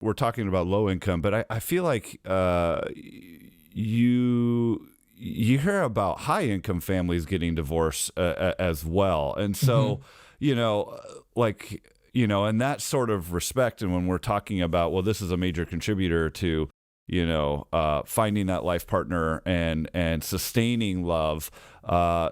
we're talking about low income, but I feel like you hear about high income families getting divorced as well. And so, you know, like, you know, in that sort of respect, and when we're talking about, well, this is a major contributor to, you know, finding that life partner and sustaining love.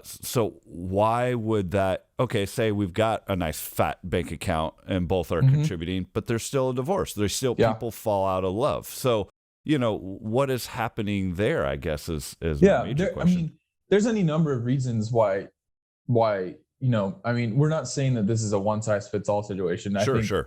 So why would that, okay, say we've got a nice fat bank account and both are contributing, but there's still a divorce. There's still people fall out of love. So, you know, what is happening there, I guess, is my major question. I mean, there's any number of reasons why, you know, I mean, we're not saying that this is a one size fits all situation. I think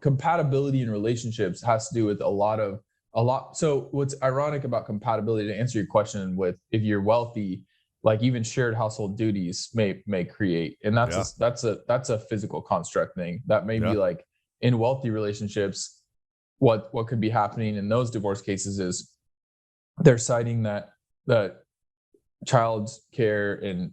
compatibility in relationships has to do with a lot. So what's ironic about compatibility, to answer your question with, if you're wealthy, like even shared household duties may create, and that's a physical construct thing that may be like in wealthy relationships. What could be happening in those divorce cases is they're citing that child care and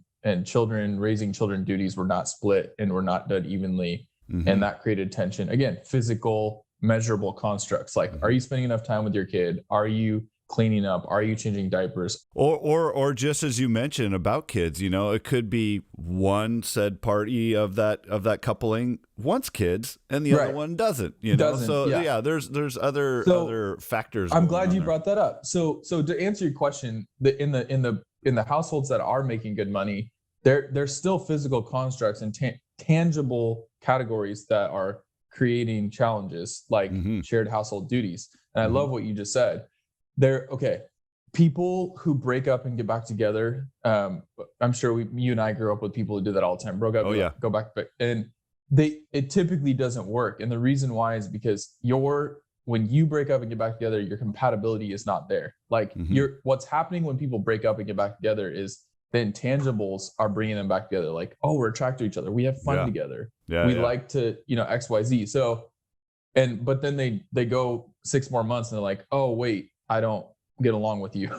raising children duties were not split and were not done evenly, and that created tension. Again, physical, measurable constructs like, are you spending enough time with your kid? Are you cleaning up? Are you changing diapers? Or just as you mentioned about kids, you know, it could be one said party of that coupling wants kids and the other one doesn't, you know. So there's other factors. I'm glad you brought that up. So to answer your question, in the households that are making good money, there's still physical constructs and tangible categories that are creating challenges, like shared household duties. And I love what you just said. People who break up and get back together, I'm sure you and I grew up with people who do that all the time. Broke up, go back, and it typically doesn't work. And the reason why is because when you break up and get back together, your compatibility is not there. Like what's happening when people break up and get back together is the intangibles are bringing them back together. Like, oh, we're attracted to each other. We have fun together. We like to, you know, X, Y, Z. So, but then they go 6 more months and they're like, oh, wait, I don't get along with you.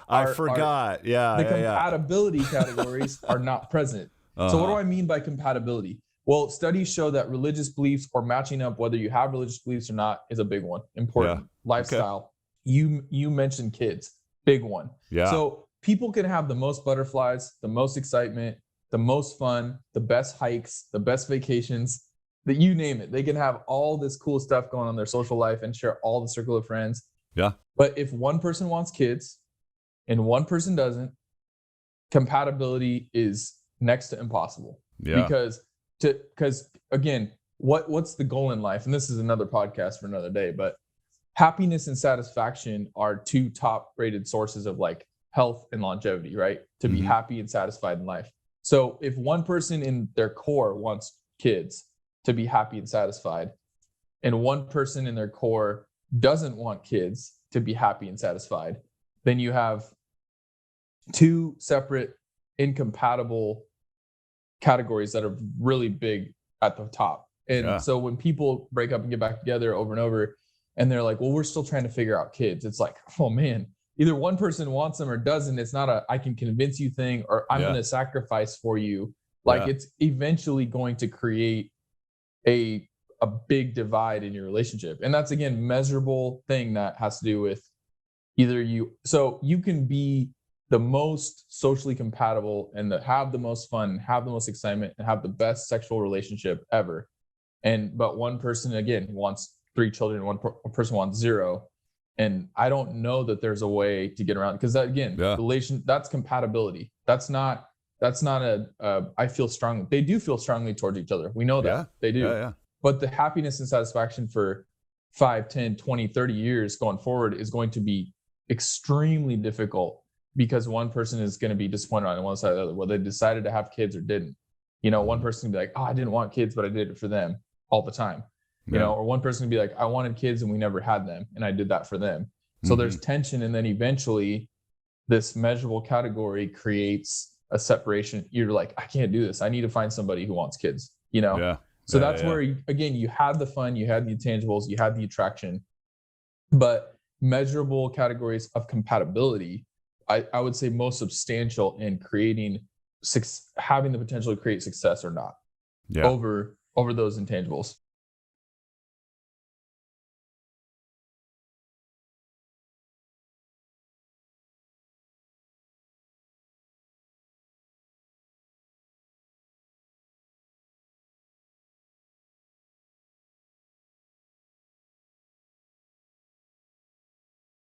I forgot. The compatibility categories are not present. So what do I mean by compatibility? Well, studies show that religious beliefs or matching up, whether you have religious beliefs or not, is a big one. Important. Lifestyle. Okay. You mentioned kids. Big one. Yeah. So people can have the most butterflies, the most excitement, the most fun, the best hikes, the best vacations, that you name it. They can have all this cool stuff going on in their social life and share all the circle of friends. Yeah. But if one person wants kids and one person doesn't, compatibility is next to impossible. Yeah. Because again, what's the goal in life? And this is another podcast for another day, but happiness and satisfaction are 2 top rated sources of like health and longevity, right? To be happy and satisfied in life. So if one person in their core wants kids to be happy and satisfied, and one person in their core doesn't want kids to be happy and satisfied, then you have 2 separate incompatible categories that are really big at the top. And so when people break up and get back together over and over, and they're like, well, we're still trying to figure out kids. It's like, oh man, either one person wants them or doesn't. It's not I can convince you thing, or I'm going to sacrifice for you. Like it's eventually going to create a big divide in your relationship. And that's, again, measurable thing that has to do with so you can be the most socially compatible and have the most fun, have the most excitement, and have the best sexual relationship ever. But one person, again, wants 3 children, one person wants 0. And I don't know that there's a way to get around, because that, again, that's compatibility. That's not I feel strongly. They do feel strongly towards each other. We know that they do. Yeah. But the happiness and satisfaction for 5, 10, 20, 30 years going forward is going to be extremely difficult, because one person is going to be disappointed on one side or the other, whether they decided to have kids or didn't. You know, one person can be like, oh, I didn't want kids, but I did it for them all the time. You know, or one person can be like, I wanted kids and we never had them, and I did that for them. So there's tension, and then eventually this measurable category creates a separation. You're like, I can't do this. I need to find somebody who wants kids, you know? Yeah. So that's where, again, you had the fun, you had the intangibles, you had the attraction, but measurable categories of compatibility, I would say most substantial in having the potential to create success or not over those intangibles.